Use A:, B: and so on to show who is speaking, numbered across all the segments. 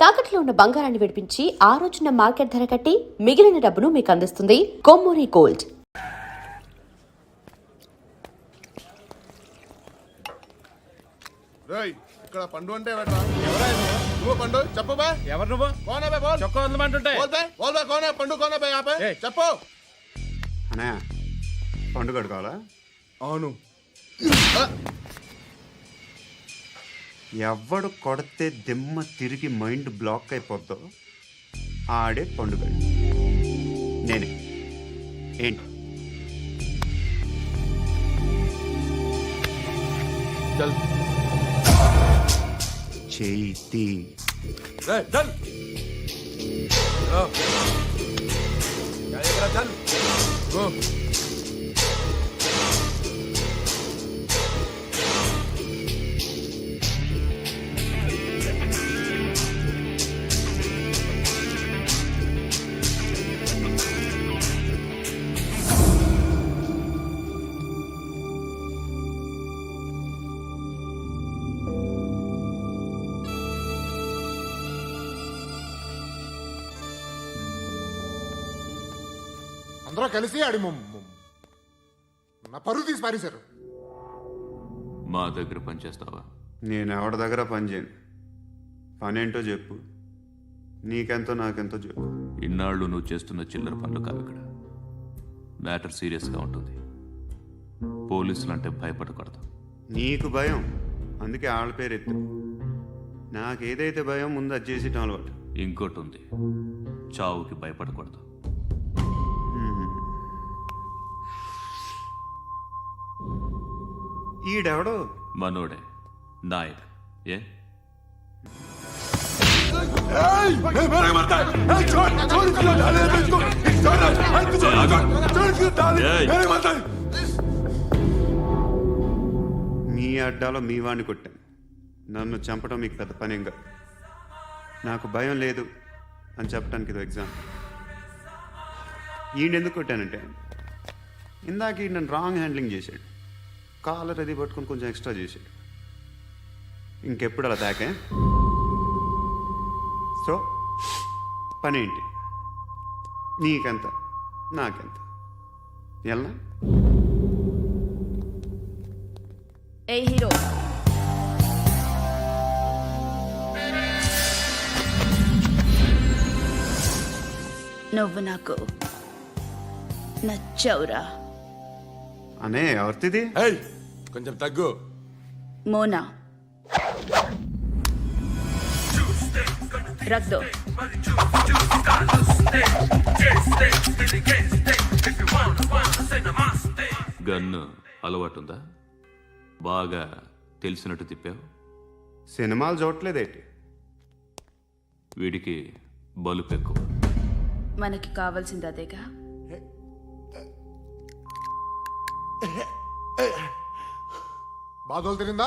A: తాకట్లో ఉన్న బంగారాన్ని విడిపించి ఆ రోజున మార్కెట్ ధర కట్టి మిగిలిన డబ్బును మీకు అందిస్తుంది కొమ్మూరి గోల్డ్.
B: ఇక్కడ పండు అంటే నువ్వు పండు చెప్పు బా.
C: ఎవరు నువ్వు?
B: కోనే బే బోల్.
C: చొక్కా వదలమంటుంటే
B: బోల్ బే కోనే పండు కోనే బే ఆపే చెప్పు.
D: అనే పండు కట్టుకోవాలా?
B: అవును.
D: ఎవడు కొడితే దిమ్మ తిరిగి మైండ్ బ్లాక్ అయిపోద్దో ఆడే పండుగ. నేనే ఏంటి
B: చల్
D: చేతి
B: చల్ చల్ గో. అందరూ కలిసి ఆడి నా పరువు తీసి పారేశారు.
E: మా దగ్గర పనిచేస్తావా?
D: నేను ఎవరి దగ్గర పని చేయను. పనేంటో చెప్పు. నీకెంతో నాకెంతో చెప్పు.
E: ఇన్నాళ్ళు నువ్వు చేస్తున్న చిల్లర పనులు కావు ఇక్కడ. మ్యాటర్ సీరియస్గా ఉంటుంది. పోలీసులు అంటే భయపడకూడదు.
D: నీకు భయం, అందుకే ఆళ్ళ పేరు ఎత్తు. నాకేదైతే భయం ముందు అది చేసేటం అలవాటు.
E: ఇంకోటి ఉంది, చావుకి భయపడకూడదు.
D: ఈడెవడో
E: మనోడే నాయక్. ఏ
D: మీ అడ్డాలో మీ వాడిని కొట్టాను. నన్ను చంపడం మీకు పెద్ద పనేంగా. నాకు భయం లేదు అని చెప్పడానికి ఇది ఎగ్జామ్. ఈయనెందుకు కొట్టానంటే ఇందాక ఈ నన్ను రాంగ్ హ్యాండ్లింగ్ చేశాడు. కాలర్ అది పట్టుకొని కొంచెం ఎక్స్ట్రా చేశాడు. ఇంకెప్పుడు అలా తాకే. సో పనేంటి? నీకెంత నాకెంత ఎలా?
A: ఏ హీరో,
F: నువ్వు నాకు నచ్చవురా.
D: అనే ఎవరిది?
B: కొంచెం తగ్గు.
F: మోనా రక్ దో.
E: గన్ను అలవాటుందా? బాగా తెలిసినట్టు తిప్పావు.
D: సినిమాలు చూడట్లేదేంటి?
E: వీడికి బలుపు ఎక్కువ.
F: మనకి కావాల్సింది అదేగా.
B: బాధలు తిరిందా?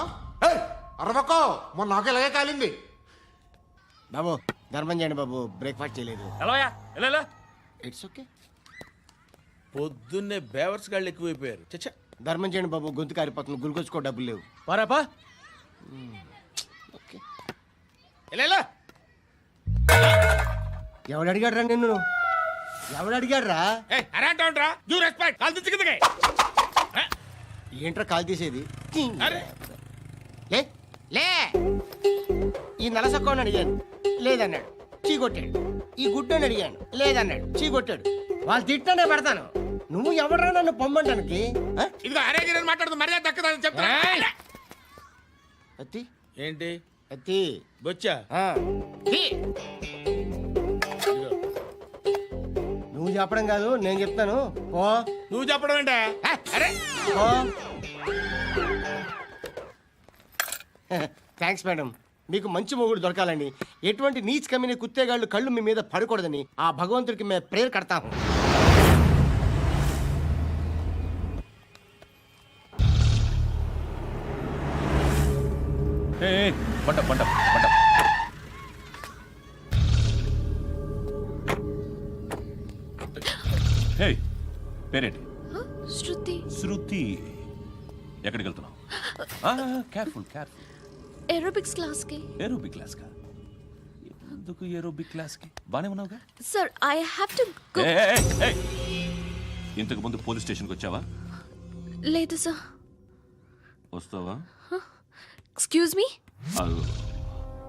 B: అరవకో, మొన్న నాకు ఇలాగే కాలింది.
G: బాబు ధర్మం చేయండి బాబు, బ్రేక్ఫాస్ట్ చేయలేదు.
C: ఎలా
G: ఇట్స్ ఓకే.
C: పొద్దున్నే బేవర్స్ గాళ్ళు ఎక్కువైపోయారు. చచ్చా,
G: ధర్మం చేయండి బాబు, గొంతు కారిపోతుంది, గురికొచ్చుకో డబ్బులు లేవు.
C: పారాపా.
G: ఓకే.
C: ఎలా
G: ఎవడు అడిగాడు రా నిన్ను? ఎవడు అడిగాడు రా?
C: అరేంటరా యూ రెస్పెక్ట్ కాల్ తెచ్చి కిందకి.
G: ఏంట్రా కాల్ తీసేది?
C: అరే
G: లే లే. ఈ నలసక్కని అడిగాను, లేదన్నాడు, చీ కొట్టాడు. ఈ గుడ్డని అడిగాను, లేదన్నాడు, చీ కొట్టాడు. వాళ్ళు తిట్టానే పెడతాను. నువ్వు ఎవడరా నన్ను పొమ్మంటానికి?
C: ఇదిగో అరే గిరని మాట్లాడుతూ మర్యాద దక్కదని చెప్తా.
G: అత్తి
C: ఏంటి
G: అత్తి
C: బొచ్చా?
G: నువ్వు చెప్పడం కాదు, నేను చెప్తాను. ఓ
C: నువ్వు చెప్పడం ఏంటే? అరే
G: థ్యాంక్స్ మేడం. మీకు మంచి మొగుడు దొరకాలని, ఎటువంటి నీచ్ కమ్మిన కుత్తేగాళ్ళు కళ్ళు మీ మీద పడకూడదని ఆ భగవంతుడికి మేము ప్రేయర్ కడతాము.
E: పంట పంట పంట. హే, పేరేంటి?
F: శృతి.
E: శృతి. ఎక్కడికి వెళ్తున్నావు? Careful careful.
F: ఏరోబిక్స్ క్లాస్ కి.
E: ఏరోబిక్ క్లాస్ కా? ఎందుకు ఏరోబిక్ క్లాస్కి బానే ఉన్నావుగా?
F: Sir I have to go.
E: ఇంతకు ముందు పోలీస్ స్టేషన్కి వచ్చావా?
F: లేదు సార్.
E: వస్తావా?
F: Excuse me.
E: అదిగో,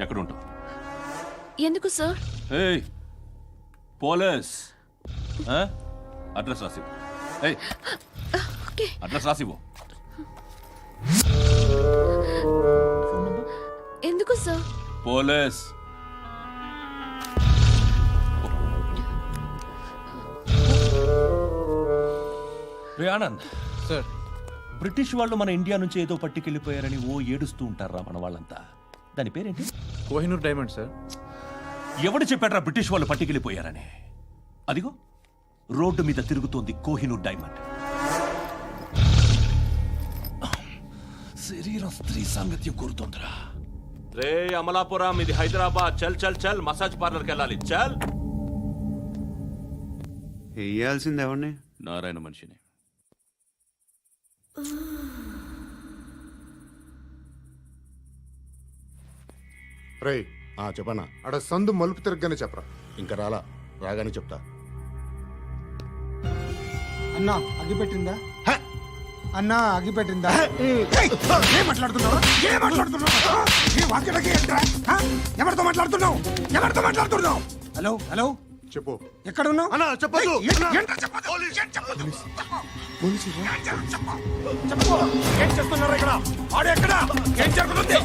E: ఎక్కడ ఉంటావు?
F: ఎందుకు సార్?
E: ఏయ్ పోలీస్, అడ్రస్ రాసివ్వు. ఏయ్
F: ఓకే.
E: అడ్రస్ రాసివ్వు.
F: ఎందుకు సార్?
E: పోలీస్. రే ఆనంద్
B: సార్.
E: బ్రిటిష్ వాళ్ళు మన ఇండియా నుంచి ఏదో పట్టుకెళ్ళిపోయారని ఓ ఏడుస్తూ ఉంటారా మన వాళ్ళంతా. దాని పేరేంటి?
B: Kohinoor diamond sir.
E: ఎవడు చెప్పాడ్రా బ్రిటిష్ వాళ్ళు పట్టుకెళ్ళిపోయారని? అదిగో రోడ్డు మీద తిరుగుతోంది కోహినూర్ డైమండ్. శరీరం స్త్రీ సాంగత్యం కోరుతోందిరా. రే అమలాపురం, ఇది హైదరాబాద్. చల్ చల్ చల్, మసాజ్ పార్లర్కి వెళ్ళాలి. చల్.
D: వేయాల్సింది ఎవరిని?
E: నారాయణ మనిషిని.
B: రేయ్ చెప్పనా, అడ సందు మలుపు తిరగగానే చెప్పరా. ఇంకా రాగానే చెప్తా.
H: అన్నా అగిపెట్టిందా? అన్నా అగిపెట్టిందా? ఏం మాట్లాడుతున్నావు? ఎవరితో మాట్లాడుతున్నావు? హలో హలో,
B: చెప్పు.
H: ఎక్కడ ఉన్నావు?
B: అన్నా చెప్పదు.
H: ఏం చేస్తున్నారు ఇక్కడ? ఆడు ఎక్కడ? ఏం జరుగుతుంది?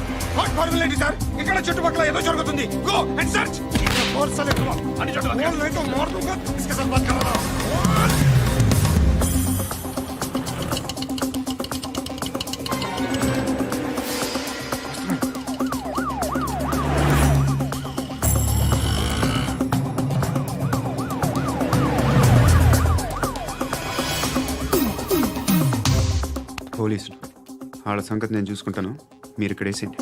H: ఏంటి సార్? ఇక్కడ చుట్టుపక్కల ఏదో జరుగుతుంది. Go and search.
D: పోలీసులు వాళ్ళ సంగతి నేను చూసుకుంటాను, మీరు ఇక్కడ వేసేయండి.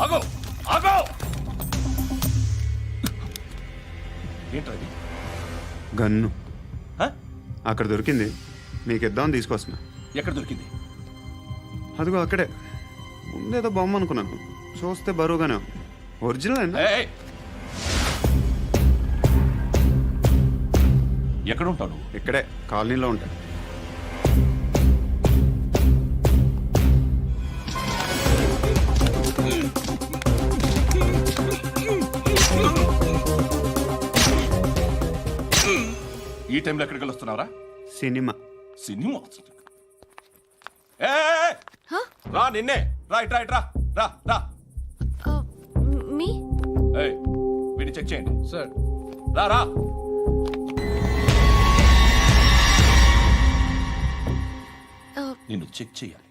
E: ఆగో ఆగో. ఏంటది?
D: గన్ను
E: హ?
D: అక్కడ దొరికింది, మీకు ఇద్దామని తీసుకొస్తున్నా.
E: ఎక్కడ దొరికింది?
D: అదిగో అక్కడే. ముందేదో బొమ్మ అనుకున్నాను, చూస్తే బరువుగానే ఉంది. ఒరిజినల్ అయినా?
E: ఎక్కడ ఉంటాను?
D: ఇక్కడే కాలనీలో ఉంటాను.
E: ఈ టైంలో ఎక్కడికి వస్తున్నావురా?
D: సినిమా.
E: సినిమా? రా నిన్నే. రా రా రా రా.
F: మీ
E: వీడిని చెక్ చేయండి
B: సార్.
E: రా రా. నిన్ను చెక్ చేయాలి.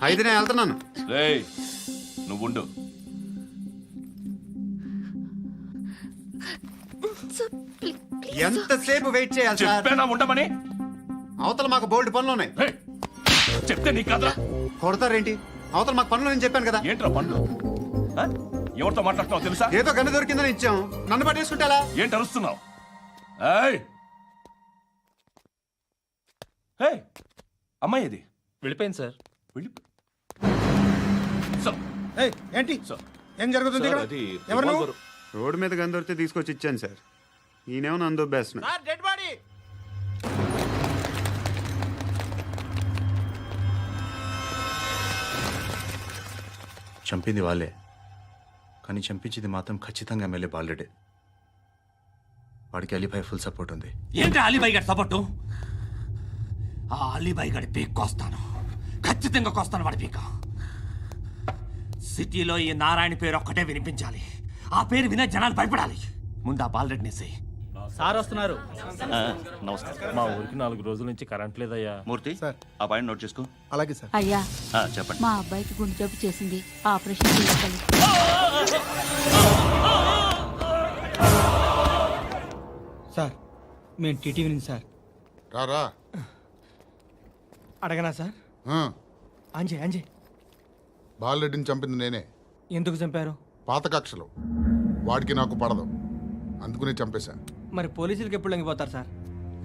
D: అయితే నేను వెళ్తున్నాను.
E: రేయ్ నువ్వుండు.
D: ఎంతసేపు వెయిట్ చేయాలి సార్?
E: చెప్పేనా ఉండమని?
D: అవతల మాకు బోల్డ్ పనులు ఉన్నాయి.
E: రేయ్, చెప్తే నీకు కదా
D: కొడతారేంటి? అవతల మాకు పనులు నేను చెప్పాను కదా.
E: ఏంట్రా పండ్లు? ఆ? ఎవరితో మాట్లాడుతున్నావు తెలుసా?
D: ఏదో గన్ను దొరికిందని ఇచ్చాం, నన్ను పట్టేసుకుంటా.
E: ఏంటి అరుస్తున్నావు? అమ్మాయి ఇది
C: వెళ్ళిపోయింది సార్.
H: ఏంటి?
E: సార్
H: ఏం జరుగుతుంది ఇక్కడ? ఎవరు నువ్వు?
D: రోడ్డు మీద గన్ను దొరికితే తీసుకొచ్చి ఇచ్చాను సార్. ఈయనేమో నన్ను దొబ్బేస్తున్నా.
G: Dead body.
I: చంపింది వాళ్ళే, కానీ చంపించింది మాత్రం ఖచ్చితంగా ఎమ్మెల్యే బాలుడే. వాడికి అలీభాయ్ ఫుల్ సపోర్ట్ ఉంది.
C: ఏంటి అలీబాయి గారి సపోర్టు? ఆ అలీబాయి గారి పీక్ కోస్తాను, ఖచ్చితంగా కోస్తాను వాడి పీక. సిటీలో ఈ నారాయణ పేరు ఒక్కటే వినిపించాలి. ఆ పేరు వినే జనాలు భయపడాలి. ముందు ఆ బాలరెడ్డిని
J: సార్ వస్తున్నారు.
E: నమస్కారం.
J: మా ఊరికి 4 రోజుల నుంచి కరెంట్ లేదయ్యా.
E: మూర్తి ఆ పాయింట్ నోట్ చేసుకో.
B: అలాగే సార్.
K: అయ్యా
E: చెప్పండి.
K: మా అబ్బాయికి గుండె జబ్బు చేసింది, ఆపరేషన్ చేయాలి.
H: సార్ మేము టీటీవీ నుంచి సార్.
B: రా.
H: అడగనా సార్? అంజయ్
B: బాలరెడ్డిని చంపింది నేనే.
H: ఎందుకు చంపారు?
B: పాత కక్షలు. వాడికి నాకు పడదు, అందుకునే చంపేశా.
H: మరి పోలీసులకి ఎప్పుడు లొంగిపోతారు సార్?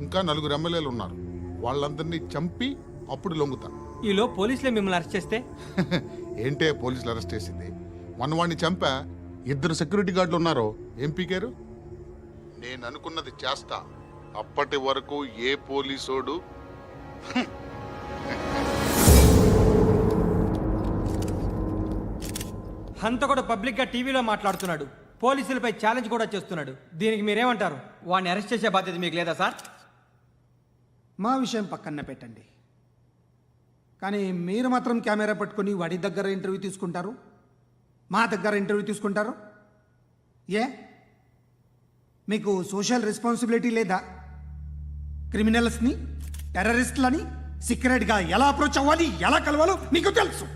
B: ఇంకా 4 ఎమ్మెల్యేలు ఉన్నారు. వాళ్ళందరినీ చంపి అప్పుడు లొంగుతా.
J: ఈలో పోలీసులే మిమ్మల్ని అరెస్ట్ చేస్తే?
B: ఏంటే పోలీసులు అరెస్ట్ చేసింది? వాడిని చంపా. 2 సెక్యూరిటీ గార్డులు ఉన్నారు. ఏం పీకారు? నేను అనుకున్నది చేస్తా. అప్పటి వరకు ఏ పోలీసోడు
J: హంతకుడు పబ్లిక్ గా టీవీలో మాట్లాడుతున్నాడు, పోలీసులపై ఛాలెంజ్ కూడా చేస్తున్నాడు. దీనికి మీరేమంటారు? వాడిని అరెస్ట్ చేసే బాధ్యత మీకు లేదా సార్?
L: మా విషయం పక్కన పెట్టండి, కానీ మీరు మాత్రం కెమెరా పట్టుకొని వాడి దగ్గర ఇంటర్వ్యూ తీసుకుంటారు, మా దగ్గర ఇంటర్వ్యూ తీసుకుంటారు. ఏ మీకు సోషల్ రెస్పాన్సిబిలిటీ లేదా? క్రిమినల్స్ని, టెర్రరిస్టులని సీక్రెట్గా ఎలా అప్రోచ్ అవ్వాలి, ఎలా కలవాలో మీకు తెలుసు.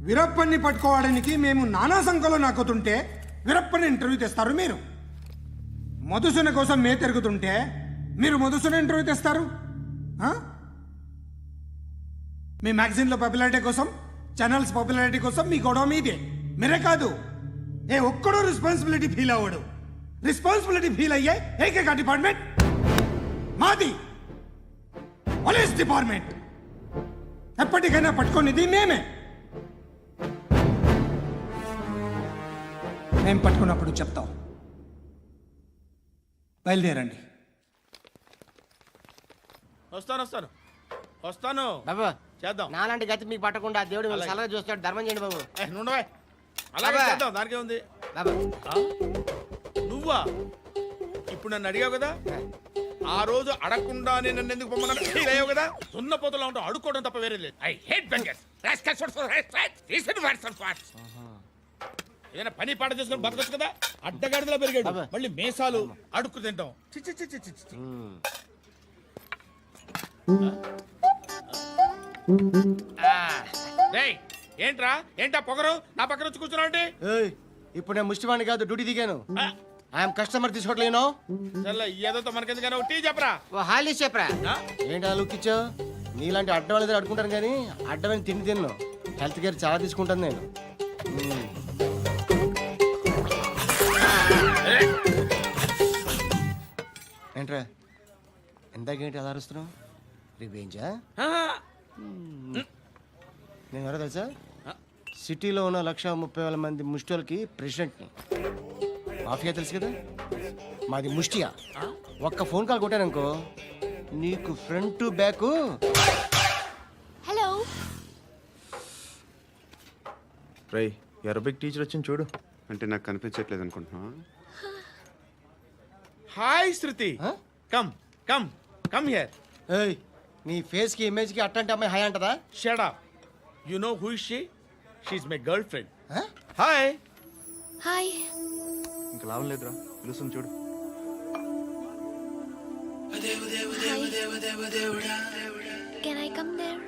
L: వీరప్పన్ని పట్టుకోవడానికి మేము నానా సంఖ్యలో నాకుతుంటే వీరప్పని ఇంటర్వ్యూ తెస్తారు మీరు. మధుసూన కోసం మే తిరుగుతుంటే మీరు మధుసూన ఇంటర్వ్యూ తెస్తారు. మీ మ్యాగజైన్లో పాపులారిటీ కోసం, ఛానల్స్ పాపులారిటీ కోసం మీ గొడవ మీదే. మీరే కాదు, ఏ ఒక్కడో రెస్పాన్సిబిలిటీ ఫీల్ అవ్వడు. రెస్పాన్సిబిలిటీ ఫీల్ అయ్యే ఏకైక డిపార్ట్మెంట్ మాది, పోలీస్ డిపార్ట్మెంట్. ఎప్పటికైనా పట్టుకునేది మేమే. మేము పట్టుకున్నప్పుడు చెప్తాం. బయలుదేరండి.
H: వస్తాను
G: బాబు
H: చేద్దాం.
G: నాలాంటి గతి మీకు పట్టకుండా దేవుడు మిమ్మల్ని సలహా చూస్తాడు. ధర్మం చేయండి బాబు.
H: నుండవే అలాగే
G: అబ్బా.
H: చేద్దాం, దానికే ఉంది.
G: బాబు
H: నువ్వా ఇప్పుడు నన్ను అడిగావు కదా, ఆ రోజు అడగకుండానే నన్ను ఎందుకు పొమ్మన్నా ఫీల్ అయ్యావు కదా. సున్న పోతలో ఉంటావు, అడుక్కోవడం తప్ప వేరే లేదు. I hate bangers. ఏదైనా పని పాట చేసుకుని బతకొచ్చు కదా. అడ్డగాడిదలా పెరిగాడు,
G: అబ్బా.
H: మళ్ళీ మేసాలు అడుక్కు తింటాం. చి చి చి చి చి చి. రేయ్, ఏంటా పొగరు నా పక్కన వచ్చి కూర్చున్నావు అంటే?
G: ఏయ్, ఇప్పుడు నేను ముష్టివాణి కాదు, డ్యూటీ దిగాను. ఐఎమ్ కస్టమర్ తీసుకోవట్లేను.
H: ఏదో మనకెందుకైనా టీ చెప్పరా.
G: ఓ హాలీస్ చెప్పరా.
H: ఆ?
G: ఏంటి అలా లుక్ ఇచ్చావు? నీలాంటి అడ్డం వాళ్ళ దగ్గర అడుకుంటాను కానీ అడ్డమైన తిండి తిన్ను. హెల్త్ కేర్ చాలా తీసుకుంటాను నేను. ఏంట్రా ఎందాకేంటి అలా అరుస్తున్నావు? రివేంజా? నేను ఎవరో తెలుసా? సిటీలో ఉన్న 130,000 మంది ముష్టిలకి ప్రెసిడెంట్ని. మాఫియా తెలుసు కదా, మాది ముష్టియా. ఒక్క ఫోన్ కాల్ కొట్టాననుకో నీకు ఫ్రంట్ టు బ్యాక్.
F: హలో.
I: రై అరబిక్ టీచర్ వచ్చింది చూడు.
D: అంటే నాకు కనిపించట్లేదు అనుకుంటున్నా.
H: Hi Shruti, come come come here.
G: ఏయ్, నీ ఫేస్ కి ఇమేజ్ కి అట్టంటే అమ్మాయి హాయ్ అంటదా?
H: Shut up. You know who is she? She is my girlfriend. Hi.
F: Hi.
I: ఇంకా లాభం లేదురా, పిలుస్తుంది చూడు.
F: Can I come there?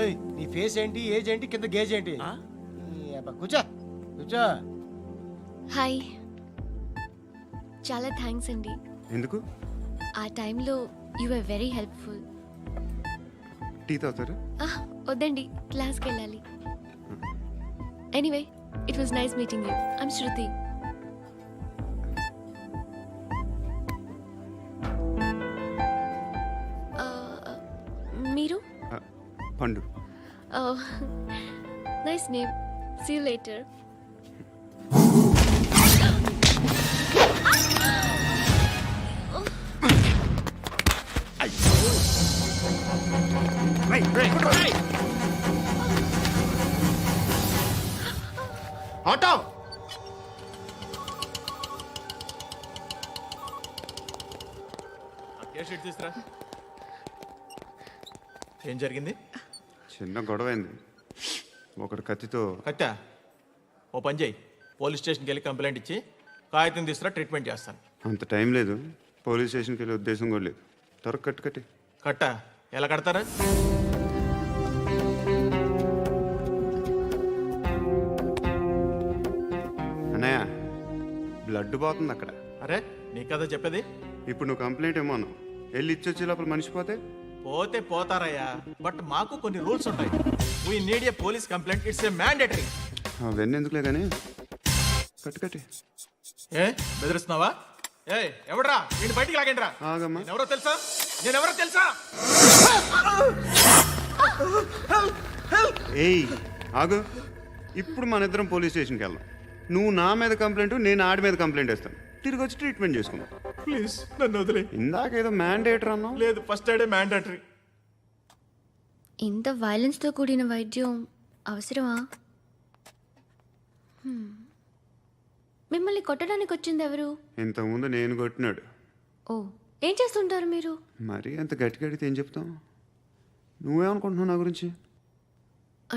G: ఏయ్, నీ ఫేస్ ఏంటి, ఏజ్ ఏంటి, కింద గేజ్ ఏంటి? ఈ అబ్బా, కూర్చో కూర్చో.
F: హాయ్. చాలా థ్యాంక్స్ అండి.
D: ఎందుకు?
F: ఆ టైంలో you are very helpful.
D: Tea తాగుతారు?
F: వద్దండి, క్లాస్కి వెళ్ళాలి. Anyway, it was nice meeting you. I'm Shruti. మీరు?
D: Pandu.
F: Nice name. See you later.
B: Auto
H: తీసురా.
I: ఏం జరిగింది?
D: చిన్న గొడవ అయింది. ఒకడు కత్తితో.
I: కట్టా ఓ పని చేయి, పోలీస్ స్టేషన్కి వెళ్ళి కంప్లైంట్ ఇచ్చి కాగితం తీసుకురా, ట్రీట్మెంట్ చేస్తాను.
D: అంత టైం లేదు, పోలీస్ స్టేషన్కి వెళ్ళే ఉద్దేశం కూడా లేదు. త్వరగా కట్టి.
I: కట్టా ఎలా కడతారా?
D: అన్నయ్య, బ్లడ్ పోతుంది అక్కడ.
I: అరే నీ కదా చెప్పేది.
D: ఇప్పుడు నువ్వు కంప్లైంట్ ఏమో అన్నావు, వెళ్ళి ఇచ్చొచ్చే లోపల మనిషి పోతే?
I: పోతే పోతారయ్యా, బట్ మాకు కొన్ని రూల్స్ ఉంటాయి. We need a police complaint, it's a mandatory.
D: అవన్నీ ఎందుకులే కానీ కట్టు.
I: ఏ బెదిరిస్తున్నావా? ఏ ఎవడ్రా నేను బయటికి లాగండి రా.
D: ఆగమ్మా.
I: ఎవరో తెలుసా? నేనెవరో తెలుసా?
D: ఏయ్ ఆగు. ఇప్పుడు మన ఇద్దరం పోలీస్ స్టేషన్కి వెళ్దాం. నువ్వు నా మీద కంప్లైంట్, నేను ఆడి మీద కంప్లైంట్ వేస్తాను. తిరిగి వచ్చి ట్రీట్మెంట్ చేసుకుందాం.
I: ప్లీజ్ నన్ను వదిలే.
D: ఇందాకేదో మ్యాండేటర్ అన్నావు.
I: లేదు, ఫస్ట్ ఎయిడే మ్యాండేటరీ.
F: ఇంత వైలెన్స్తో కూడిన వైద్యం అవసరమా? మిమ్మల్ని కొట్టడానికి వచ్చింది ఎవరు?
D: ఇంతకుముందు నేను కొట్టినాడు.
F: ఓ, ఏం చేస్తుంటారు మీరు?
D: మరీ అంత గట్టిగా అడిగితే ఏం చెప్తాం? నువ్వేమనుకుంటున్నావు నా గురించి?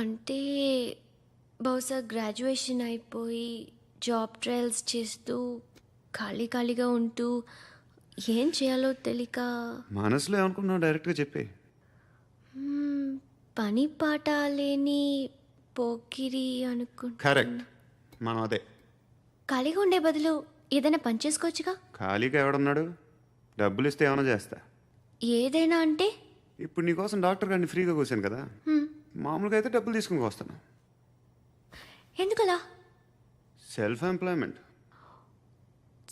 F: అంటే బహుశా గ్రాడ్యుయేషన్ అయిపోయి జాబ్ ట్రయల్స్ చేస్తూ ఖాళీగా ఉంటూ ఏం చేయాలో తెలియక
D: మనసులో ఏమనుకుంటున్నావు డైరెక్ట్గా చెప్పే.
F: పని పాట లేని పోకిరి అనుకుంటా.
D: కరెక్ట్, మనం అదే.
F: ఖాళీగా ఉండే బదులు ఏదైనా పని చేసుకోవచ్చుగా.
D: ఖాళీగా ఎవడన్నాడు? డబ్బులు ఇస్తే ఏమైనా చేస్తా.
F: ఏదైనా అంటే?
D: ఇప్పుడు నీకోసం డాక్టర్ గారిని ఫ్రీగా కూర్చాను కదా, మామూలుగా అయితే డబ్బులు తీసుకుని వస్తాను.
F: ఎందుకలా?
D: Self employment.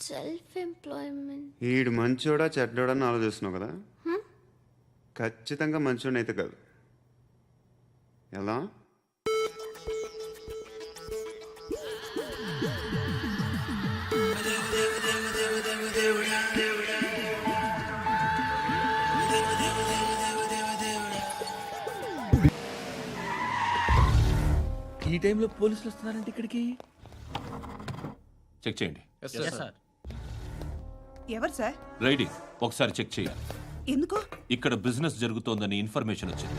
F: Self employment.
D: ఈడు మంచోడా చెడ్డోడా అని ఆలోచిస్తున్నావు కదా, ఖచ్చితంగా మంచోడని అయితే కాదు. ఎలా?
H: ఈ టైంలో పోలీసులు వస్తున్నారంటే ఇక్కడికి.
E: చెక్ చేయండి.
K: ఎవరు సార్?
E: రైడీ ఒకసారి చెక్ చేయాలి.
K: ఎందుకు?
E: ఇక్కడ బిజినెస్ జరుగుతోందని ఇన్ఫర్మేషన్ వచ్చింది.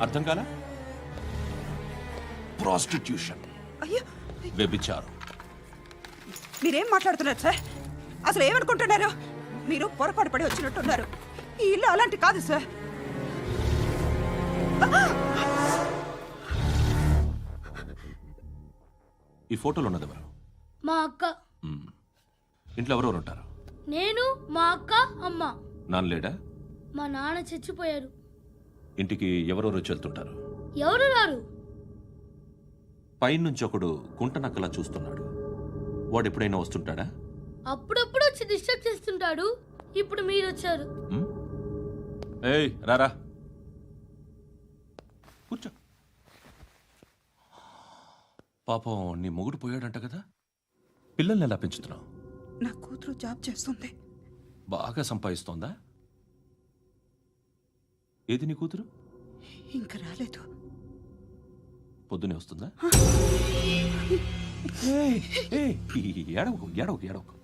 E: అర్థం కాలా? ప్రాస్టిట్యూషన్,
K: అయ్యో,
E: వ్యభిచారం.
K: మీరేం మాట్లాడుతున్నారు సార్? అసలు ఏమనుకుంటున్నారు? మీరు పొరపాటు పడి వచ్చినట్టున్నారు. ఈ ఇల్లు అలాంటి కాదు సార్.
E: ఈ ఫోటోలో ఉన్నది ఎవరు?
F: మా అక్క.
E: ఇంట్లో ఎవరెవరు ఉంటారు?
F: నేను, మా అక్క, అమ్మ.
E: నాన్న లేడా?
F: మా నాన్న చచ్చిపోయారు.
E: ఇంటికి ఎవరెవరు వచ్చి వెళ్తుంటారు?
F: ఎవరు రారు.
E: పైనుంచి ఒకడు గుంట నక్కలా చూస్తున్నాడు. వాడు ఎప్పుడైనా వస్తుంటాడా?
F: అప్పుడప్పుడు వచ్చి డిస్టర్బ్ చేస్తుంటాడు. ఇప్పుడు మీరు వచ్చారు.
E: ఏయ్ రారా, కూర్చో. పాపం నీ మొగుడు పోయాడంట కదా, పిల్లల్ని ఎలా పెంచుతున్నావు?
K: నా కూతురు జాబ్ చేస్తుంది.
E: బాగా సంపాదిస్తోందా? ఏది నీ కూతురు?
K: ఇంకా రాలేదు.
E: పొద్దునే వస్తుందా? ఏడవకు.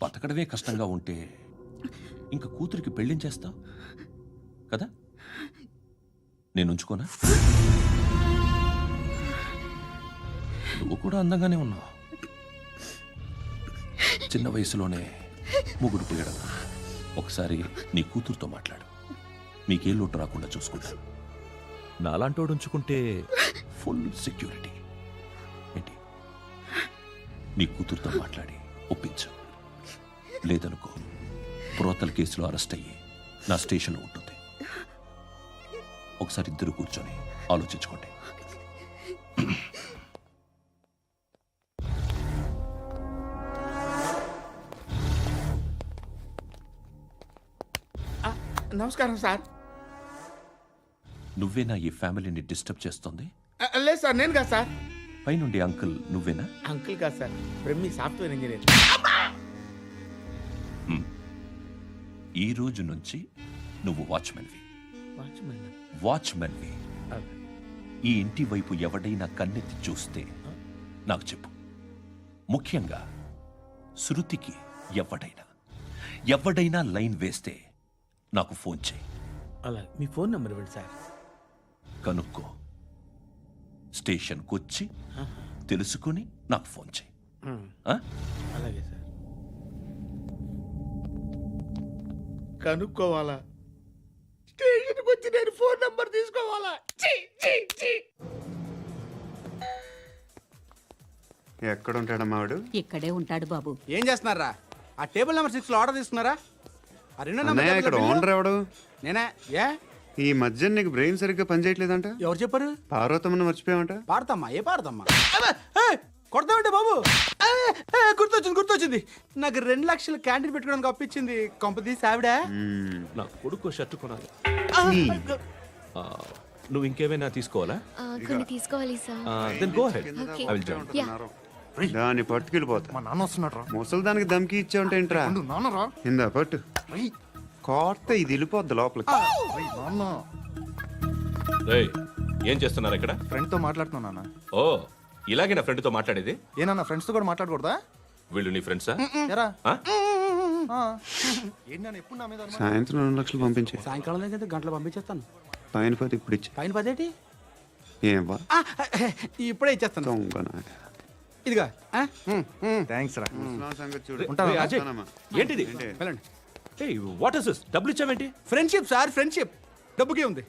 E: బతకడమే కష్టంగా ఉంటే ఇంకా కూతురికి పెళ్ళించేస్తావు కదా? నేను ఉంచుకోనా? నువ్వు కూడా అందంగానే ఉన్నావు. చిన్న వయసులోనే ముగ్గురు పోయడం. ఒకసారి నీ కూతురుతో మాట్లాడు. నీకే లోటు రాకుండా చూసుకుంటాను. నాలాంటోడు ఉంచుకుంటే ఫుల్ సెక్యూరిటీ. ఏంటి? నీ కూతురుతో మాట్లాడి ఒప్పించు. లేదనుకో, బ్రోతల్ కేసులో అరెస్ట్ అయ్యి నా స్టేషన్లో ఉంటుంది. ఒకసారి ఇద్దరు కూర్చొని ఆలోచించుకోండి.
H: నమస్కారం సార్.
E: నువ్వేనా ఈ ఫ్యామిలీని డిస్టర్బ్ చేస్తుంది?
H: లేదు సార్, నేను కాదు సార్.
E: పైనుండి అంకుల్ నువ్వేనా?
H: అంకుల్ కాదు సార్, బ్రహ్మి సాఫ్ట్వేర్ ఇంజనీర్.
E: ఈ రోజు నుంచి నువ్వు వాచ్మెన్వి. ఈ ఇంటి వైపు ఎవడైనా కన్నెత్తి చూస్తే నాకు చెప్పు. ముఖ్యంగా శృతికి ఎవడైనా లైన్ వేస్తే నాకు ఫోన్ చేయి.
H: అలా మీ ఫోన్ నెంబర్ ఇవ్వండి సార్.
E: కనుక్కో, స్టేషన్కి వచ్చి తెలుసుకుని నాకు ఫోన్ చేయి.
H: అలాగే సార్. కనుక్కోవాలా? స్టేషన్కి వచ్చి నేను ఫోన్ నంబర్ తీసుకోవాలా?
D: ఎక్కడ ఉంటాడమ్మా వాడు?
K: ఇక్కడే ఉంటాడు బాబు.
J: ఏం చేస్తున్నారా? ఆ టేబుల్ నెంబర్ 6 లో ఆర్డర్ తీసుకున్నారా? ఆ రెండో
D: అన్నయ్య, ఇక్కడ ఓనర్ ఎవడు?
J: నేనే. ఏ
D: ఈ మధ్య నీకు బ్రెయిన్ సరిగ్గా పనిచేయట్లేదంట.
J: ఎవరు చెప్పారు?
D: పార్వతమ్మను మర్చిపోయామంట.
J: పాడతామ్మా, ఏ పాడతామ్మా? కొడతామంటే బాబు. గుర్తొచ్చింది. నాకు 2 లక్షలు క్యాంటీన్ పెట్టుకోవడానికి అప్పించింది కొంపతీసి ఆవిడ.
E: నా కొడుకు షర్ట్ కొనాలి. నువ్వు ఇంకేమైనా తీసుకోవాలా?
F: కొన్ని తీసుకోవాలి sir.
E: Then go ahead.
F: Okay.
E: I will join.
D: దాన్ని పట్టుకెళ్ళిపోతా.
J: మా నాన్న వస్తున్నాడు.
D: ముసలి దానికి దమ్కి ఇచ్చావంటే ఏంట్రా?
J: నాన్నరా
D: ఇందా పట్టు. కోర్త ఇది వెళ్ళిపోద్ది లోపలికి.
J: నాన్న
E: రేయ్, ఏం చేస్తున్నారు ఇక్కడ?
J: ఫ్రెండ్ తో మాట్లాడుతున్నా నాన్న.
E: ఓ, ఇలాగే నా ఫ్రెండ్తో మాట్లాడేది?
J: ఏనా ఫ్రెండ్స్ తో కూడా మాట్లాడకూడదా?
E: వీళ్ళు నీ ఫ్రెండ్సా?
J: ఎరా
E: ఆ?
J: ఏంటి నాన్న ఎప్పుడు నా మీద అనుమానం?
D: సాయంత్రం 2 లక్షలు పంపించే.
J: సాయంకాలం దగ్గర గంటలు పంపించేస్తాను.
D: పైన 10 ఇప్పుడు ఇచ్చే.
J: పైన 10
D: ఏం వా
J: ఇప్పుడే ఇచ్చేస్తాను.
D: దొంగనా.
J: ఇదిగా థ్యాంక్స్ రా.
D: ముసలాం సంగతి చూడు.
J: ఉంటావా?
E: రేయ్, అజయ్,
D: వస్తానమ్మా.
E: ఏంటిది?
J: వెళ్ళండి.
E: ఏయ్, వాట్ ఇస్ దిస్? డబ్బులు ఇచ్చావేంటి?
J: Friendship sir, friendship. డబ్బుకే ఉంది,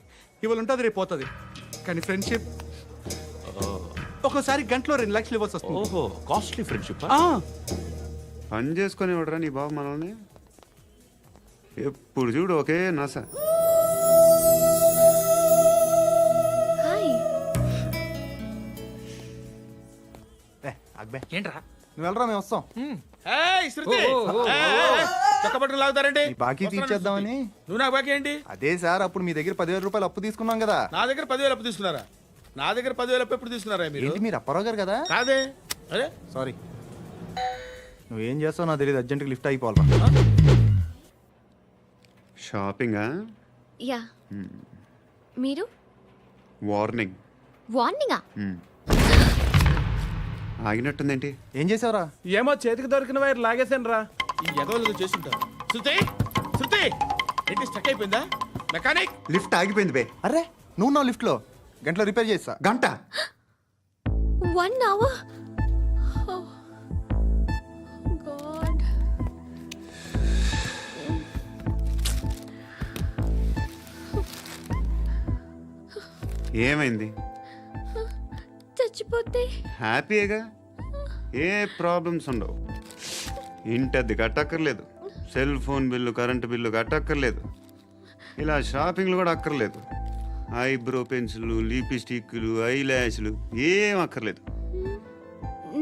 J: ఇవాళ ఉంటుంది రేపు పోతుంది. కానీ ఫ్రెండ్షిప్ ఒక్కోసారి గంటలో 2 లక్షలు ఇవ్వాల్సి వస్తుంది.
E: ఓహో, కాస్ట్లీ ఫ్రెండ్షిప్.
D: పని చేసుకొని ఇవ్వడరా నీ బాబు మనల్ని. ఎప్పుడు చూడు ఒకే నస.
F: హాయ్.
J: ఏంట్రా నువ్వు వెళ్ళరా, మేము వస్తాం.
H: ఏయ్, శృతి! ఏయ్, చొక్కా పట్టుకుని లాగుతారేంటి?
J: ఈ బాకీ తీర్చేద్దామని.
H: నువ్వు నాకు బాకీ ఏంటి?
J: అదే సార్, అప్పుడు మీ దగ్గర 10,000 రూపాయలు అప్పు తీసుకున్నాం కదా.
H: నా దగ్గర 10,000 అప్పు తీసుకున్నారా? నా దగ్గర 10,000 అప్పు ఎప్పుడు తీసుకున్నారా మీరు?
J: ఏంటి మీరు అప్పారావు గారు కదా?
H: కాదే. అరే
J: సారీ. నువ్వేం చేస్తావు నాకు తెలియదు, అర్జెంట్గా లిఫ్ట్ అయిపోవాలి.
D: షాపింగా?
F: యా. మీరు?
D: వార్నింగ్.
F: వార్నింగా?
D: ఆగినట్టుందేంటి?
J: ఏం చేసావురా?
I: ఏమో చేతికి దొరికిన వైర్ లాగేసాను రా.
H: ఈ ఎగవలు చేస్తుంటారు. శృతి! శృతి! ఏంటి స్టక్ అయిపోయిందా? మెకానిక్!
D: లిఫ్ట్ ఆగిపోయింది బే.
J: అరే నువ్వు నా లిఫ్ట్లో గంటలో రిపేర్ చేస్తా.
D: గంట?
F: 1 hour? Oh. God.
D: ఏమైంది?
F: చచ్చిపోతే
D: హ్యాపీగా, ఏ ప్రాబ్లమ్స్ ఉండవు. ఇంటి అద్దె కట్టక్కర్లేదు, cell phone bill, current bill కట్టక్కర్లేదు, ఇలా షాపింగ్లు కూడా అక్కర్లేదు. ఐబ్రో పెన్సిల్, లిప్స్టిక్లు, ఐ ల్యాష్లు ఏం అక్కర్లేదు.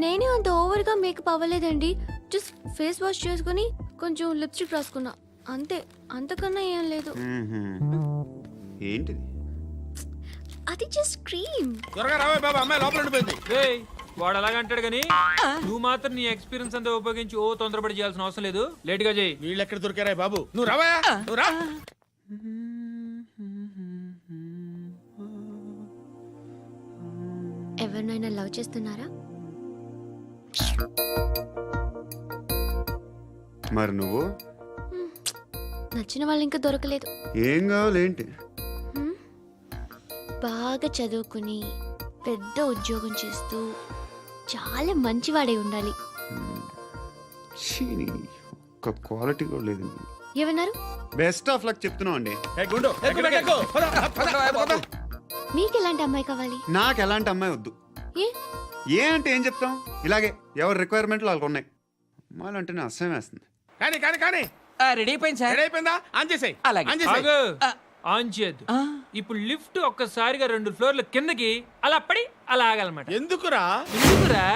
F: నేనే అంత ఓవర్గా మేకప్ అవ్వలేదండి. జస్ట్ ఫేస్ వాష్ చేసుకుని కొంచెం లిప్స్టిక్ రాసుకున్నా అంతే. అంతకన్నా ఏం లేదు.
D: ఏంటిది?
F: అది జస్ట్ క్రీమ్.
H: త్వరగా రావే బాబా, అమ్మాయి లోపల ఉండిపోయింది.
I: వాడు అలాగంటాడు కానీ నువ్వు మాత్రం నీ ఎక్స్పీరియన్స్ అంతా ఉపయోగించి ఓ తొందరపడి చేయాల్సిన అవసరం లేదు. లేట్ గా చేయి.
H: వీళ్ళు ఎక్కడ దొరికారా బాబు? నువ్వు రావా, నువ్వు రా.
F: ఎవరినైనా లవ్ చేస్తున్నారా?
D: మరి నువ్వు?
F: నచ్చిన వాళ్ళు ఇంకా దొరకలేదు.
D: ఏం కావాలేంటి?
F: బాగా చదువుకుని పెద్ద ఉద్యోగం చేస్తూ చాలా మంచివాడై ఉండాలి.
D: ఒక్క క్వాలిటీ కూడా లేదు.
F: ఏమన్నారు?
D: బెస్ట్ ఆఫ్ లక్ చెప్తున్నావు అండి.
F: మీకు ఎలాంటి అమ్మాయి కావాలి?
D: నాకు ఎలాంటి అమ్మాయి వద్దు. ఏ అంటే ఏం చెప్తాం, ఇలాగే ఎవరి రిక్వైర్మెంట్లు వాళ్ళకు ఉన్నాయి. అమ్మాయిలు అంటేనే అసహ్యం వేస్తుంది.
H: కానీ కానీ కానీ
I: రెడీ అయిపోయింది సార్.
H: రెడీ అయిపోయిందా? ఆన్ చేసేయ్. ఆన్ చేసేయ్.
I: ఆన్ చేయద్దు. ఇప్పుడు లిఫ్ట్ ఒక్కసారిగా 2 ఫ్లోర్ల కిందకి అలా పడి అలా ఆగాలన్నమాట.
H: ఎందుకురా?
I: ఎందుకురా?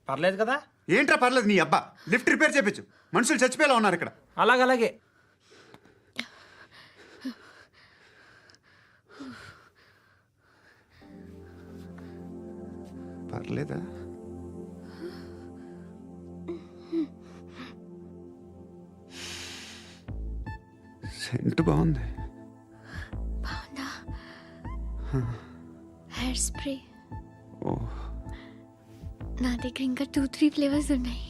J: పర్లేదు కదా?
D: ఏంట్రా పర్లేదు నీ అబ్బా. లిఫ్ట్ రిపేర్ చేయించు, మనుషులు చచ్చిపోయేలా ఉన్నారు ఇక్కడ.
I: అలాగే
D: పర్లేదా? సెంట్ బాగుంది.
F: బాగుందా? Hair spray.
D: ఓ,
F: నా దగ్గర ఇంకా 2-3 ఫ్లేవర్స్ ఉన్నాయి.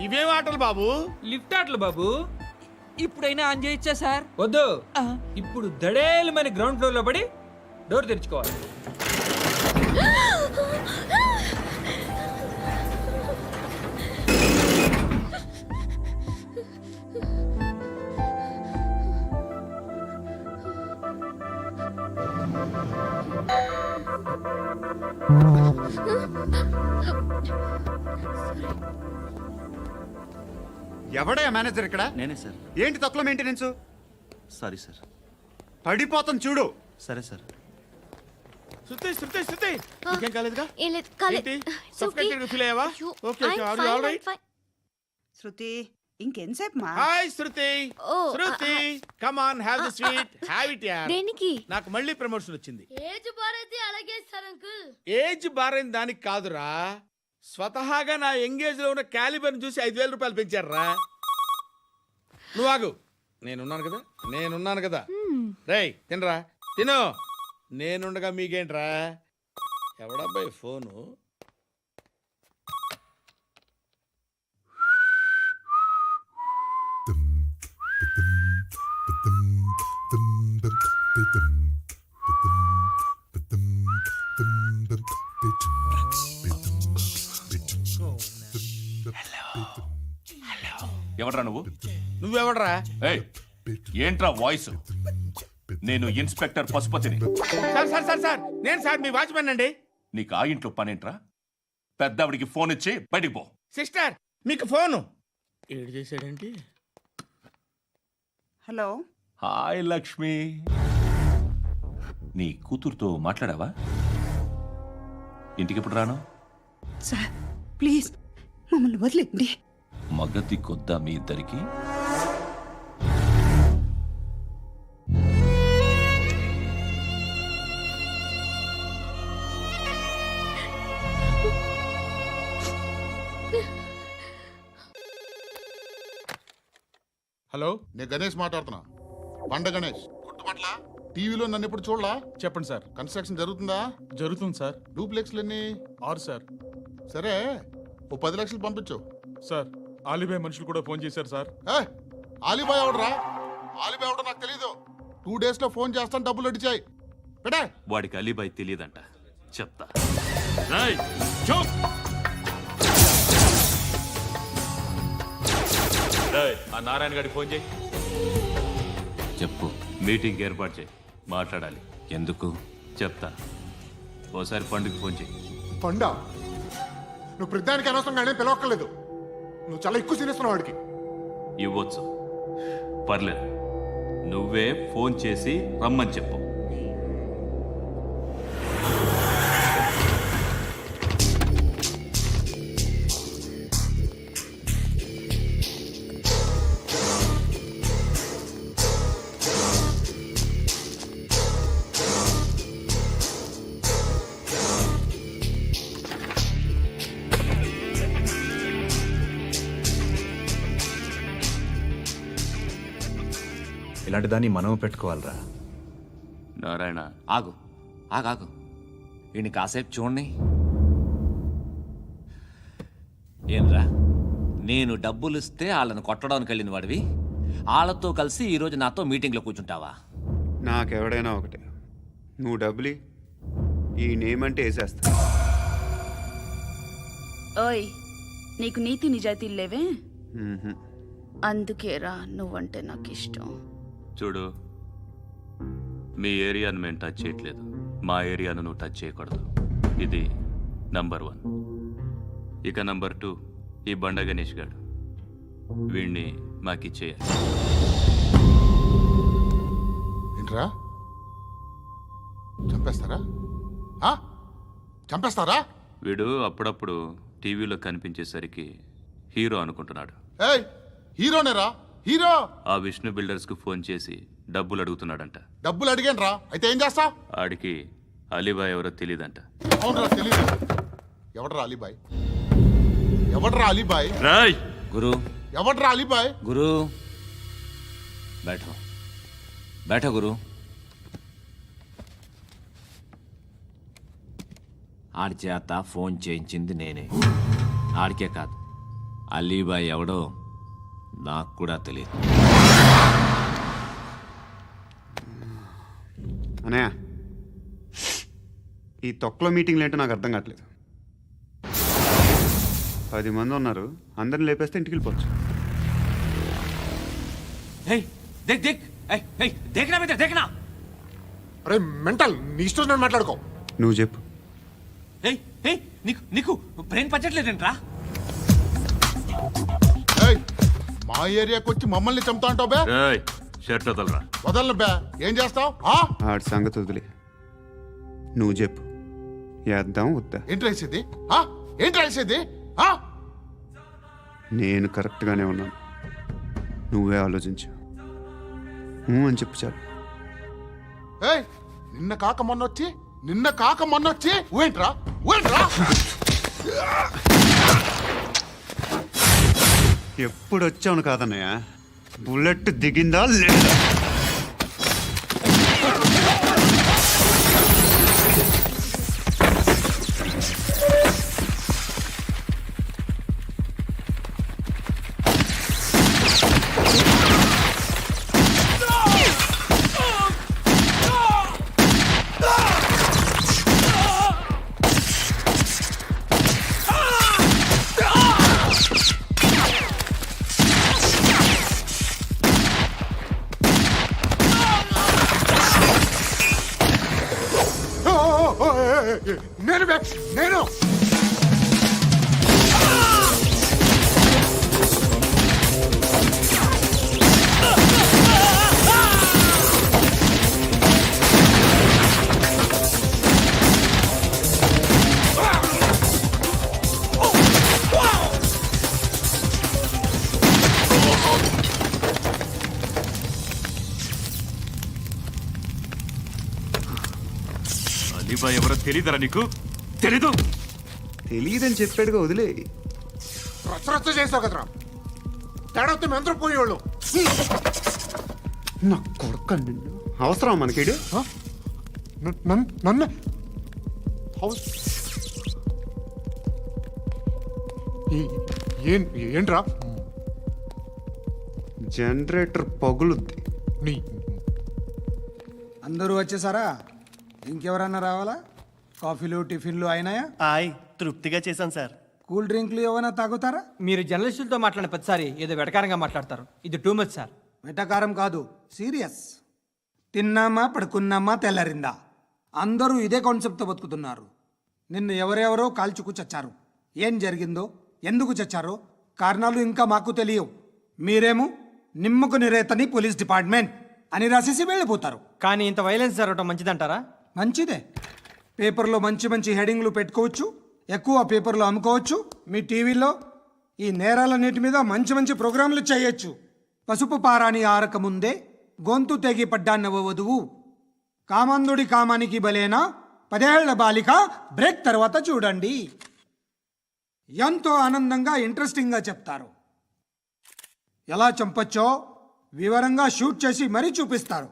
H: ఇవేం ఆటలు బాబు?
I: లిఫ్ట్ ఆటలు బాబు. ఇప్పుడైనా ఆన్ చేయొచ్చా సార్? వద్దు. ఇప్పుడు దడేలమని గ్రౌండ్ ఫ్లోర్ లో పడి డోర్ తెరుచుకోవాలి.
D: ఎవడయ్యా మేనేజర్ ఇక్కడ?
M: నేనే సార్.
D: ఏంటి తక్కువ మెయింటెనెన్స్?
M: Sorry sir.
D: పడిపోతాం చూడు.
M: సరే సార్.
H: శృతి శృతి శృతి ఇంకేం కాలేదుగా?
F: ఏం లేదు కాలేదు.
H: ఏంటి?
F: It's okay.
H: Suffocated గా ఫీల్ అయ్యావా?
F: అయ్యో,
H: okay okay,
F: I'm
H: are you
F: fine,
H: all
F: I'm
H: right?
F: fine.
K: Shruti ఇంకెంతసేపు మా
H: hi Shruti.
F: Oh,
H: Shruti come on have the sweet. Have it యార్.
F: దేనికి?
H: నాకు మళ్ళీ ప్రమోషన్ వచ్చింది.
F: ఏజ్ బారైతే అలాగే సార్ అంకుల్.
H: ఏజ్ బారైన దానికి కాదురా, స్వతహాగా నా ఎంగేజ్ లో ఉన్న క్యాలిబర్ చూసి 5,000 రూపాయలు పెంచారా. నువ్వు ఆగు, నేనున్నాను కదా. రేయ్ తినరా, తిను. నేనుండగా మీకేంట్రా? ఎవడబ్బాయి ఫోను?
E: ఎవడ్రా నువ్వు?
H: నువ్వెవడరా?
E: ఏయ్, ఏంట్రా వాయిస్? నేను ఇన్స్పెక్టర్ పశుపతిని.
H: సార్ సార్ సార్ సార్ నేను సార్ మీ వాచ్మెన్ అండి.
E: నీకు ఆ ఇంట్లో పనేంట్రా? పెద్దవిడికి ఫోన్ ఇచ్చి బయటికి పో.
H: సిస్టర్ మీకు ఫోను. ఏడు చేశాడేంటి?
K: హలో
E: హాయ్ లక్ష్మి, నీ కూతురుతో మాట్లాడావా? ఇంటికి ఎప్పుడు రాను?
K: సార్ ప్లీజ్ మమ్మల్ని వదిలేండి.
E: మగతి కొద్దా మీ ఇద్దరికి?
H: హలో,
B: నేను గణేష్ మాట్లాడుతున్నా. బండ గణేష్ గుర్తుపట్ల? టీవీలో నన్ను ఎప్పుడు చూడలా?
H: చెప్పండి సార్.
B: కన్స్ట్రక్షన్ జరుగుతుందా?
H: జరుగుతుంది సార్.
B: డూప్లెక్స్లు ఎన్ని?
H: 6 సార్.
B: సరే, ఓ 10 లక్షలు పంపించు.
H: సార్ ఆలిబాయ్ మనుషులు కూడా ఫోన్ చేశారు సార్.
B: ఆలిబాయ్ ఎవడరా? ఆలిబాయ్ ఎవడో నాకు తెలీదు. 2 days లో ఫోన్ చేస్తాను, డబ్బులు అడిచాయి పెట్టే.
E: వాడికి అలీబాయ్ తెలియదంట, చెప్తా. ఆ నారాయణ గారికి ఫోన్ చేయి. చెప్పు, మీటింగ్ ఏర్పాటు చేయి, మాట్లాడాలి. ఎందుకు చెప్తా. ఓసారి పండుగ ఫోన్ చేయి.
B: పండ నువ్వు ప్రతిదానికి అనవసరంగానే పిలవక్కర్లేదు. నువ్వు చాలా ఎక్కువ సీనిస్తున్నావు వాడికి.
E: ఇవ్వచ్చు, పర్లేదు. నువ్వే ఫోన్ చేసి రమ్మని చెప్పు.
M: ఇలాంటి దాన్ని మనం పెట్టుకోవాలరా.
E: నారాయణ,
C: ఆగు ఆగాగు, ఈయన కాసేపు చూడండి. ఏంరా, నేను డబ్బులు ఇస్తే వాళ్ళని కొట్టడానికి వెళ్ళిన వాడివి, వాళ్ళతో కలిసి ఈరోజు నాతో మీటింగ్లో కూర్చుంటావా?
D: నాకెవడైనా ఒకటే, నువ్వు డబ్బులి, ఈ నేమ్ అంటే వేసేస్తా.
K: ఓయ్ నీకు నీతి నిజాయితీలు లేవే,
D: మ్మ్హ.
K: అందుకేరా నువ్వంటే నాకు ఇష్టం.
E: చూడు, మీ ఏరియాను మేము టచ్ చేయట్లేదు, మా ఏరియాను నువ్వు టచ్ చేయకూడదు. ఇది నంబర్ 1. ఇక నంబర్ 2, ఈ బండ గణేష్ గాడు, వీణ్ణి మాకిచ్చేయాలి.
B: ఏంట్రా, చంపేస్తారా? చంపేస్తారా?
E: వీడు అప్పుడప్పుడు టీవీలో కనిపించేసరికి హీరో అనుకుంటున్నాడు.
B: ఏయ్, హీరోనేరా, హీరో.
E: ఆ విష్ణు బిల్డర్స్కు ఫోన్ చేసి డబ్బులు అడుగుతున్నాడంట.
B: డబ్బులు అడిగాను రా, అయితే ఏం చేస్తా?
E: ఆడికి అలీబాయ్ ఎవరో తెలీదంట.
B: అవునరా, తెలీదు. ఎవడరా అలీబాయ్? ఎవడరా అలీబాయ్?
C: గురు,
B: ఎవడరా అలీబాయ్?
C: గురు బైఠో బైఠో గురు. ఆడి చేత ఫోన్ చేయించింది నేనే. ఆడికే కాదు, అలీబాయ్ ఎవడో నాకు కూడా తెలియదు.
D: అనయ్య, ఈ తొక్కలో మీటింగ్లు ఏంటో నాకు అర్థం కావట్లేదు. 10 మంది ఉన్నారు, అందరిని లేపేస్తే ఇంటికి వెళ్ళిపోవచ్చు.
C: देखना
B: అరే మెంటల్, నీ ఇష్టం నేను మాట్లాడుకో.
D: నువ్వు చెప్పు,
I: ఏయ్ ఏయ్ నీకు నీకు బ్రెయిన్ పచ్చట్లేదంట్రా.
B: ఏయ్, మా ఏరియాకి వచ్చి మమ్మల్ని చంపుతా అంటావు బే?
E: రేయ్ షర్ట్ వదలరా.
B: వదలను బే. ఏం చేస్తావు?
D: ఆడి సంగతి వదిలే, నువ్వు చెప్పు, వేద్దాం వద్దా?
B: ఏంటి రాసేది? ఏంటి రాసేది?
D: నేను కరెక్ట్గానే ఉన్నాను, నువ్వే ఆలోచించు. అని చెప్పు చాలు.
B: ఏయ్, నిన్న కాక మొన్నొచ్చి ఊయంట్రా.
D: ఎప్పుడు వచ్చావును కాదన్నయ్య, బుల్లెట్ దిగిందా లేదా?
B: నేను
E: అలీబాయ్ ఎవరో తెలీదరా నీకు? తెలీదు.
D: తెలియదని చెప్పాడుగా, వదిలే.
B: రచ్చ చేసావు కదరా. తేడా వస్తే మెంతరం పోయేవాళ్ళు.
D: నా కొడుకు నిన్ను అవసరం మనకిడు.
B: నన్ను ఏంట్రా?
D: జనరేటర్ పగులుద్ది.
L: అందరూ వచ్చేసారా? ఇంకెవరన్నా రావాలా? కాఫీలు టిఫిన్లు అయినాయా?
G: తృప్తిగా చేశాను సార్.
L: కూల్ డ్రింక్లు ఏమైనా తాగుతారా?
J: మీరు జర్నలిస్టులతో మాట్లాడిన ప్రతిసారి ఏదో వెటకారంగా మాట్లాడతారు. ఇది టూ మచ్ సార్.
L: వెటకారం కాదు, సీరియస్. తిన్నామా పడుకున్నామా తెల్లరిందా, అందరూ ఇదే కాన్సెప్ట్తో బతుకుతున్నారు. నిన్ను ఎవరెవరో కాల్చుకు చచ్చారు. ఏం జరిగిందో, ఎందుకు చచ్చారో కారణాలు ఇంకా మాకు తెలియవు. మీరేమో నిమ్మకు నిరేతని పోలీస్ డిపార్ట్మెంట్ అని రాసేసి వెళ్ళిపోతారు.
J: కానీ ఇంత వైలెన్స్ జరగటం మంచిదంటారా?
L: మంచిదే. పేపర్లో మంచి మంచి హెడింగ్లు పెట్టుకోవచ్చు, ఎక్కువ పేపర్లు అమ్ముకోవచ్చు. మీ టీవీలో ఈ నేరాలన్నిటి మీద మంచి మంచి ప్రోగ్రాంలు చేయొచ్చు. పసుపు పారాని ఆరక ముందే గొంతు తెగి పడ్డాన్నవ వధువు, కామందుడి కామానికి బలేనా 10 ఏళ్ల బాలిక బ్రేక్ తర్వాత చూడండి. ఎంతో ఆనందంగా ఇంట్రెస్టింగ్గా చెప్తారు. ఎలా చంపచ్చో వివరంగా షూట్ చేసి మరీ చూపిస్తారు.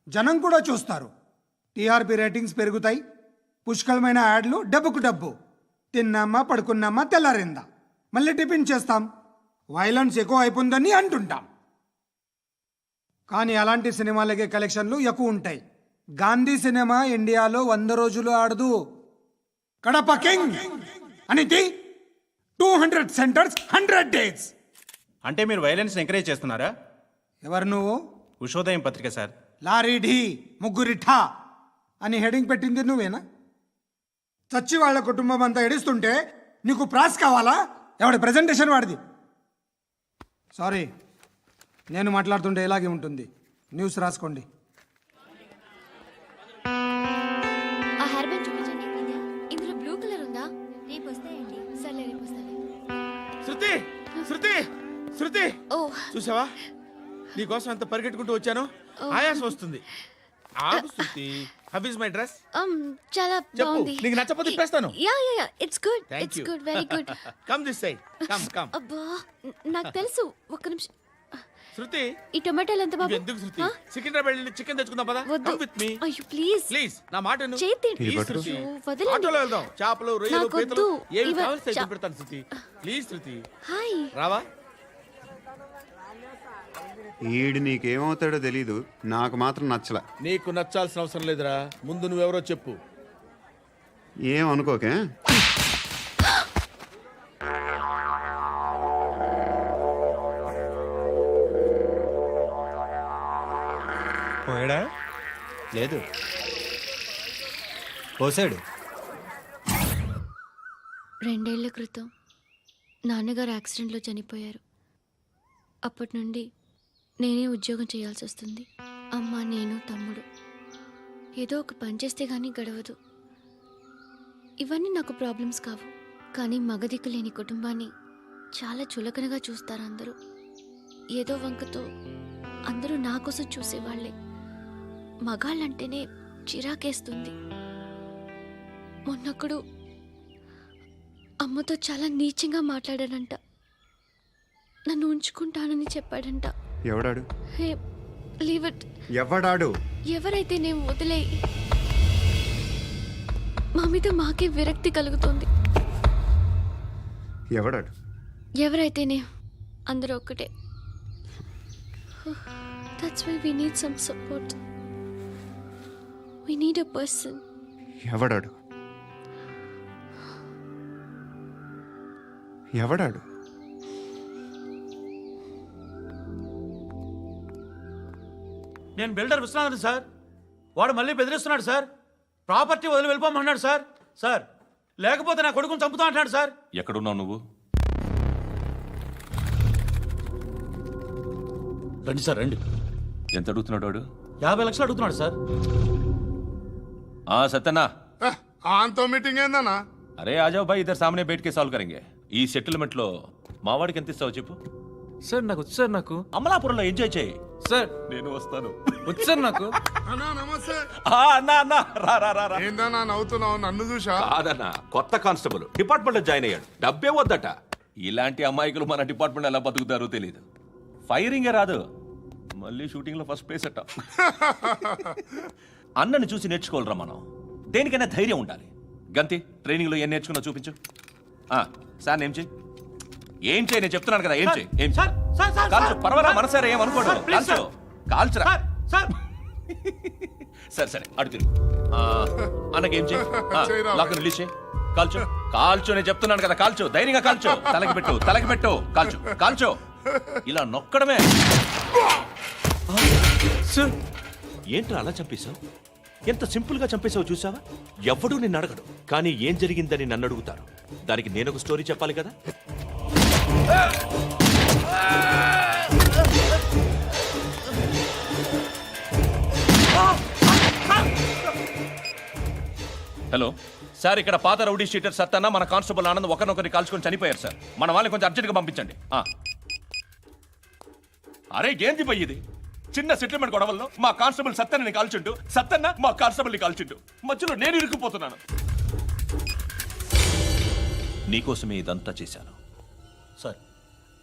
L: జనం కూడా చూస్తారు. టీఆర్పీ రేటింగ్స్ పెరుగుతాయి. పుష్కలమైన యాడ్లు, డబ్బుకు డబ్బు. తిన్నామా పడుకున్నామా తెల్లారిందా, మళ్ళీ టిఫిన్ చేస్తాం. వైలెన్స్ ఎక్కువ అయిపోయిందని అంటుంటాం. కానీ అలాంటి సినిమాలకే కలెక్షన్లు ఎక్కువ ఉంటాయి. గాంధీ సినిమా ఇండియాలో 100 రోజులు ఆడదు. కడప కింగ్ అనేది 200 సెంటర్స్ 100 డేస్.
M: అంటే మీరు వైలెన్స్ ఎంకరేజ్ చేస్తున్నారా?
L: ఎవరు నువ్వు?
M: ఉషోదయం పత్రిక సార్.
L: లారీ ఢీ ముగ్గురిఠా అని హెడింగ్ పెట్టింది నువ్వేనా? చచ్చి వాళ్ళ కుటుంబం అంతా ఎడుస్తుంటే నీకు ప్రాస్ కావాలా? ఎవడి ప్రెజెంటేషన్ వాడిది. సారీ, నేను మాట్లాడుతుంటే ఇలాగే ఉంటుంది. న్యూస్ రాసుకోండి.
F: ఆ హెయిర్ బ్యాండ్ చూపించండి. ఇందులో బ్లూ కలర్ ఉందా? రేపు వస్తాయండి. సర్లే, రేపు వస్తాను.
H: శృతి శృతి శృతి,
F: ఓ
H: చూసావా నీకోసం ఎంత పరిగెట్టుకుంటూ వచ్చాను. ఆయాసం వస్తుంది. ఆగు Shruti. How is my dress?
F: చాలా
H: చెప్పు.
F: బాగుంది.
H: నీకు నచ్చకపోతే తిప్పేస్తాను.
F: Yeah it's good.
H: Thank
F: it's
H: you.
F: Good, very good.
H: Come this side. Come.
F: అబ్బా, నాకు తెలుసు. ఒక్క నిమిషం.
H: శృతి,
F: ఈ టొమాటోలు ఎంత బాబు?
H: ఎందుకు శృతి? సికింద్రాబాద్ వెళ్ళి చికెన్ తెచ్చుకుందాం పదా.
F: వద్దు.
H: కమ్ విత్ మీ
F: అయ్యో ప్లీజ్
H: ప్లీజ్. నా మాట విను.
F: చేతి
H: ప్లీజ్ శృతి.
F: అయ్యో, వదలండి.
H: ఆటోలో వెళ్దాం. చేపలు, రొయ్యలు,
F: నాకు
H: పీతలు
F: వద్దు.
H: ఏమి
F: ఇవ-
H: కావాలి
F: చా-
H: సైతం పెడతాను శృతి. Please Shruti.
F: హాయ్.
H: రావా?
D: ఈడు నీకేమవుతాడో తెలీదు, నాకు మాత్రం నచ్చలా.
H: నీకు నచ్చాల్సిన అవసరం లేదురా. ముందు నువ్వెవరో చెప్పు.
D: ఏం అనుకోకే.
M: పోయాడా? లేదు, పోసాడు.
F: 2 ఏళ్ల క్రితం నాన్నగారు యాక్సిడెంట్లో చనిపోయారు. అప్పటి నుండి నేనే ఉద్యోగం చేయాల్సి వస్తుంది. అమ్మ, నేను, తమ్ముడు ఏదో ఒక పని చేస్తే కానీ గడవదు. ఇవన్నీ నాకు ప్రాబ్లమ్స్ కావు, కానీ మగదిక్కు లేని కుటుంబాన్ని చాలా చులకనగా చూస్తారు అందరూ. ఏదో వంకతో అందరూ నా కోసం చూసేవాళ్లే. మగాళ్ళంటేనే చిరాకేస్తుంది. మొన్నొక్కడు అమ్మతో చాలా నీచంగా మాట్లాడాడంట. నన్ను ఉంచుకుంటానని చెప్పాడంట.
D: ఎవడాడు?
F: హే, లీవ్ ఇట్.
D: ఎవడాడు?
F: ఎవరైతే నేను వదిలేయి. మా మీద మాకే విరక్తి కలుగుతుంది.
D: ఎవడాడు?
F: ఎవరైతేనే అందరూ ఒక్కటే. That's why we need some support. We need a person.
D: ఎవడాడు? ఎవడాడు?
M: నేను బిల్డర్ విశ్వనాథన్ సార్. వాడు మళ్ళీ బెదిరిస్తున్నాడు సార్. ప్రాపర్టీ వదిలి వెళ్ళిపోమన్నాడు సార్. సార్, లేకపోతే నా కొడుకుని చంపుతా అంటున్నాడు సార్.
E: ఎక్కడున్నావు నువ్వు?
M: రండి సార్, రండి.
E: ఎంత అడుగుతున్నాడు వాడు?
M: 50 లక్షలు అడుగుతున్నాడు సార్.
E: సత్యనా,
B: ఆంతో మీటింగ్ ఏందన్నా?
E: అరే ఆజావ్ భాయ్, ఇద్దరు సామనే బయటకే సాల్వ్ కరెంగే. ఈ సెటిల్మెంట్ లో మావాడికి ఎంత ఇస్తావు చెప్పు.
I: సార్ నాకు వచ్చు సార్. నాకు
E: అమలాపురంలో ఎంజాయ్ చేయి
I: సార్.
E: నేను వస్తాను.
I: వచ్చు సార్ నాకు.
B: అన్నా నమస్తే.
E: అన్నా అన్నా, రా రా రా రా.
B: ఏందన్నా నవ్వుతున్నావు? నన్ను చూసా?
E: కాదన్నా, కొత్త కానిస్టేబుల్ డిపార్ట్మెంట్ లో జాయిన్ అయ్యాడు. డబ్బే వద్దట. ఇలాంటి అమాయకులు మన డిపార్ట్మెంట్ ఎలా బతుకుతారో తెలియదు. ఫైరింగే రాదు, మళ్ళీ షూటింగ్ లో ఫస్ట్ ప్లేస్ అట్ట. అన్నని చూసి నేర్చుకోవాలరా మనం. దేనికైనా ధైర్యం ఉండాలి. గంతి, ట్రైనింగ్ లో ఏం నేర్చుకున్నా చూపించు. సార్ ఏం చేయి, ఏం చేయి, నేను చెప్తున్నాను కదా. ఏం చేయి, ఏం
M: సార్, సార్, సార్,
E: కాల్చు,
M: సార్.
E: పర్వాలా, మనసారా ఏం అనుకోడు.
M: సార్, ప్లీజ్
E: కాల్చు, కాల్చురా.
M: Sir, sir.
E: సరే సరే, అడు తిరుగు. అన్నకేం చేయి,
B: చేయరా.
E: లాక్ రిలీజ్ చేయి. కాల్చు, కాల్చు, నేను చెప్తున్నాను కదా. కాల్చు, ధైర్యంగా కాల్చు. తలకి పెట్టు, తలకి పెట్టు. కాల్చు, కాల్చు. ఇలా నొక్కడమే. ఏంట్రా అలా చంపేశావు? ఎంత సింపుల్ గా చంపేశావు చూసావా? ఎవడూ నిన్ను అడగడు, కానీ ఏం జరిగిందని నన్ను అడుగుతారు. దానికి నేను ఒక స్టోరీ చెప్పాలి కదా. హలో సార్, ఇక్కడ పాత రౌడీ షీటర్ సత్తన్న, మన కానిస్టేబుల్ ఆనంద్ ఒకరినొకరిని కాల్చుకొని చనిపోయారు సార్. మన వాళ్ళని కొంచెం అర్జెంట్గా పంపించండి. అరే ఏంది పోయి ఇది? చిన్న సెటిల్మెంట్ గొడవల్లో మా కానిస్టేబుల్ సత్తన్నని కాల్చుండు, సత్తన్న మా కానిస్టేబుల్ని కాల్చుండు. మధ్యలో నేను ఇరుక్కుపోతున్నాను. నీకోసమే ఇదంతా చేశాను
M: సార్,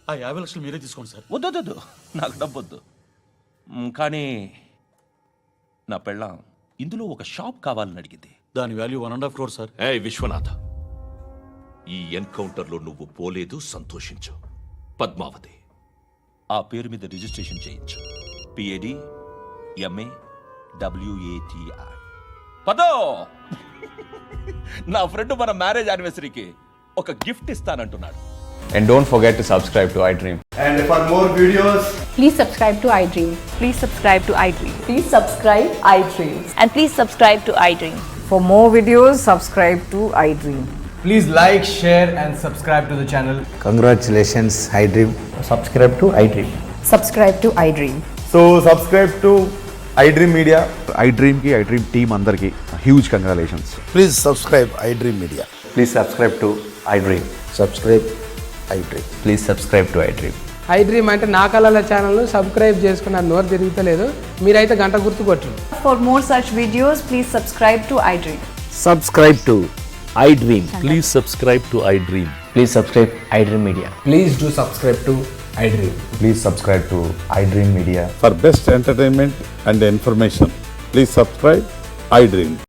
M: ఆ 50 లక్షలు మీరే తీసుకోండి సార్.
E: వద్దొద్దు, నాకు డబ్బొద్దు. కానీ నా పెళ్ళాం ఇందులో ఒక షాప్ కావాలని అడిగింది.
M: దాని వాల్యూ 1.5 crore సార్.
E: ఏ విశ్వనాథ, ఈ ఎన్కౌంటర్లో నువ్వు పోలేదు, సంతోషించు. పద్మావతి ఆ పేరు మీద రిజిస్ట్రేషన్ చేయించు. PAD MA WATI. పదో, నా ఫ్రెండ్ మన మ్యారేజ్ యానివర్సరీకి ఒక gift ఇస్తానంటున్నాడు.
N: And don't forget to subscribe to iDream.
D: And for more videos,
K: Please subscribe to iDream. Please subscribe to iDream.
A: Please subscribe iDream.
K: And please subscribe to iDream.
J: For more videos, subscribe to iDream.
M: Please like, share and subscribe to the channel.
N: Congratulations, iDream. Subscribe to iDream.
K: Subscribe to iDream.
N: So subscribe to iDream Media. iDream ki iDream team andarki huge congratulations.
B: Please subscribe iDream media.
N: Please subscribe to iDream.
B: Subscribe iDream.
N: Please subscribe to iDream.
J: iDream అంటే నా కళల channel subscribe చేసుకున్న నోరు తిరుగుతలేదు. మీరైతే గంట గుర్తు కొట్టండి.
K: For more such videos, please subscribe to iDream.
N: Subscribe to iDream. Please subscribe to iDream. Please subscribe iDream Media.
J: Please do subscribe to iDream.
N: Please subscribe to iDream Media.
B: For best entertainment and information, please subscribe iDream.